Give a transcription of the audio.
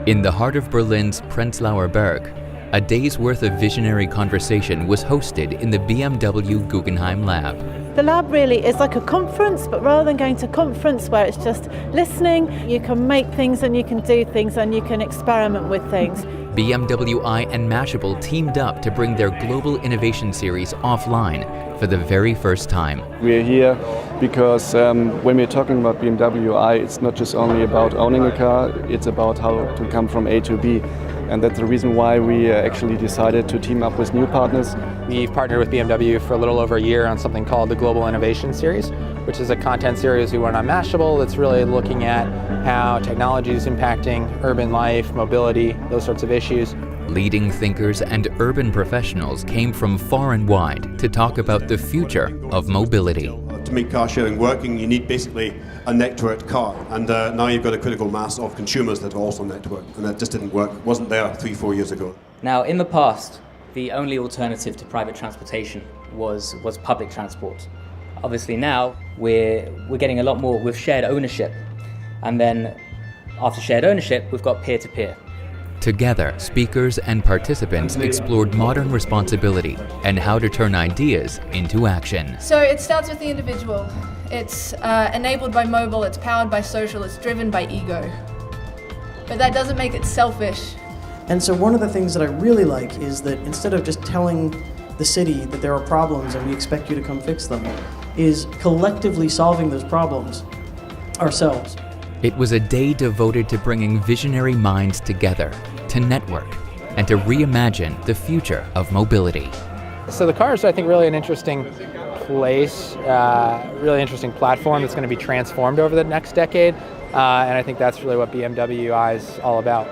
In the heart of Berlin's Prenzlauer Berg, a day's worth of visionary conversation was hosted in the BMW Guggenheim Lab. The lab really is like a conference, but rather than going to a conference where it's just listening, you can make things and you can do things and you can experiment with things. BMW I and Mashable teamed up to bring their global innovation series offline for the very first time. We're here because when we're talking about BMW I, it's not just only about owning a car, it's about how to come from A to B. And that's the reason why we actually decided to team up with new partners. We've partnered with BMW for a little over a year on something called the Global Innovation Series, which is a content series we run on Mashable that's really looking at how technology is impacting urban life, mobility, those sorts of issues. Leading thinkers and urban professionals came from far and wide to talk about the future of mobility. To make car sharing working, you need basically a networked car, and now you've got a critical mass of consumers that are also networked, and that just didn't work, wasn't there 3-4 years ago. Now, in the past, the only alternative to private transportation was public transport. Obviously now, we're getting a lot more with shared ownership, and then after shared ownership, we've got peer-to-peer. Together, speakers and participants explored modern responsibility and how to turn ideas into action. So it starts with the individual. It's enabled by mobile, it's powered by social, it's driven by ego. But that doesn't make it selfish. And so one of the things that I really like is that instead of just telling the city that there are problems and we expect you to come fix them, is collectively solving those problems ourselves. It was a day devoted to bringing visionary minds together, to network, and to reimagine the future of mobility. So the car is, I think, really an interesting place, really interesting platform that's going to be transformed over the next decade, and I think that's really what BMW I is all about.